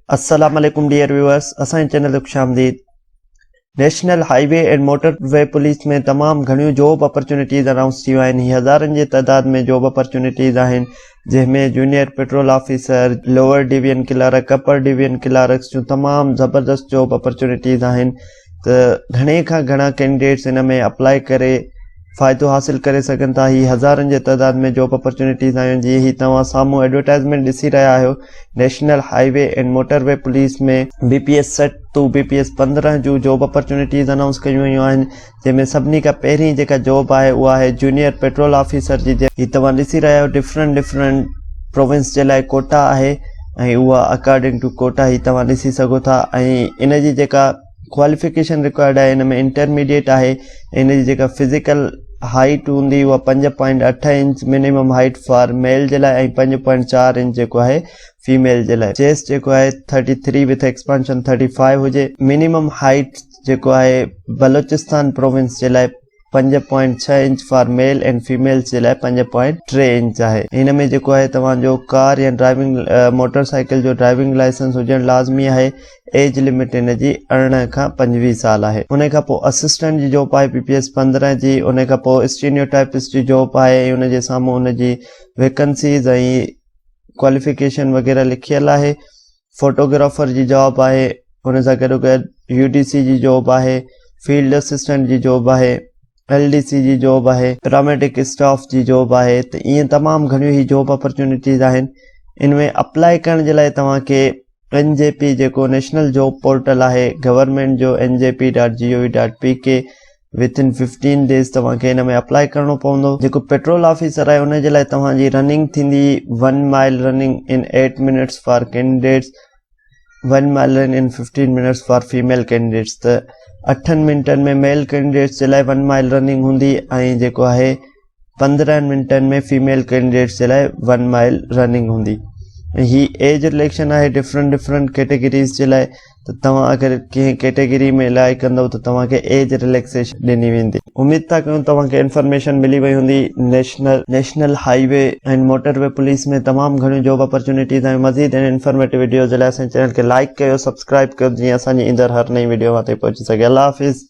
अस्सलाम वालेकुम dear viewers, असांजे चैनल ते खुशामदीद। National highway and motorway police में तमाम घणियूं जॉब अपॉर्चुनिटीज़ अनाउंस थियूं आहिनि। हज़ारनि जी तइदाद में जॉब अपॉर्चुनिटीज़ आहिनि, जंहिंमें junior petrol officer, lower division clerk, upper division clerks जूं तमाम ज़बरदस्त जॉब अपॉर्चुनिटीज़ आहिनि। त घणे खां घणा कैंडिडेट्स इन में अप्लाई करे फ़ाइदो हासिल करे सघनि था। ही हज़ारनि जे तइदाद में जॉब अपॉर्चुनिटीज़ आहिनि। जीअं ही तव्हां साम्हूं एडवर्टाइज़मेंट ॾिसी रहिया आहियो, national highway and motorway police में BPS 7 टू BPS 15 जूं जॉब अपॉर्चुनिटीज़ अनाउंस कयूं वयूं आहिनि, जंहिंमें सभिनी खां पहिरीं जेका जॉब आहे उहा आहे जूनियर पेट्रोल ऑफिसर जी। ही तव्हां ॾिसी रहिया आहियो, डिफरेंट प्रोविंस जे लाइ कोटा आहे ऐं उहा अकॉर्डिंग टू कोटा ही तव्हां ॾिसी सघो था। ऐं इन जी जेका क्वालिफिकेशन रिक्वायर्ड आहे, इन में इंटरमीडिएट आहे। इन जी जेका फिज़िकल हाइट हूंदी उहा 5.8 inch minimum height for male जे लाइ ऐं 5.4 इंच जेको आहे फीमेल जे लाइ। चेस्ट जेको आहे 33 विथ एक्सपांशन 35 हुजे। मिनिमम हाइट जेको आहे बलोचिस्तान प्रोविंस जे लाइ 5.6 inch for male and females जे लाइ 5.3 इंच आहे। हिन में जेको आहे तव्हांजो कार या ड्राइविंग मोटरसाइकिल जो ड्राइविंग लाइसेंस हुजणु लाज़मी आहे। एज लिमिट इन जी 18 खां 25 साल आहे। उन खां पोइ असिस्टेंट जी जॉब आहे BPS 15 जी। उन खां पोइ स्टीनियोटाइपिस्ट जी जॉब आहे ऐं उन जे साम्हूं उन जी वैकेंसीज़ ऐं क्वालिफिकेशन वग़ैरह लिखियल आहे। फोटोग्राफर जी जॉब आहे। उन सां गॾो गॾु UDC जी जॉब आहे। फील्ड असिस्टेंट जी जॉब आहे। LDC जी जॉब आहे। पैरामेडिक स्टाफ जी जॉब आहे। त ईअं तमामु घणियूं ही जॉब अपॉर्चुनिटीज़ आहिनि। इन में अप्लाई करण जे लाइ तव्हांखे NJP जेको नेशनल जॉब पोर्टल आहे गवर्नमेंट जो njp.gov.pk विथिन 15 डेज़ तव्हांखे हिन में अप्लाई करिणो पवंदो। जेको पेट्रोल ऑफिसर आहे उन जे लाइ तव्हांजी रनिंग थींदी 1 mile running in 8 minutes for candidates, 1 mile run in 15 minutes for female candidates. त 8 मिनटनि में मेल कैंडिडेट्स जे लाइ 1 माइल रनिंग हूंदी ऐं जेको आहे 15 मिनटनि में फीमेल कैंडिडेट्स जे लाइ 1 माइल रनिंग हूंदी। ही एज रिलेक्शन आहे डिफरेंट कैटेगरीज़ जे लाइ। त तव्हां अगरि कंहिं कैटेगरी में अप्लाई कंदव त तव्हांखे एज रिलैक्सेशन ॾिनी वेंदी। उमेद था कयूं तव्हांखे इन्फॉर्मेशन मिली वई हूंदी। National highway and motorway police में तमामु घणियूं जॉब अपॉर्चुनिटीज़ ऐं मज़ीद इन्फॉर्मेटिव वीडियो जे लाइ असांजे चैनल खे लाइक कयो, सब्सक्राइब कयो, जीअं असांजी ईंदड़ हर नई वीडियो ते पहुची सघे। अल्लाह हाफ़िज़।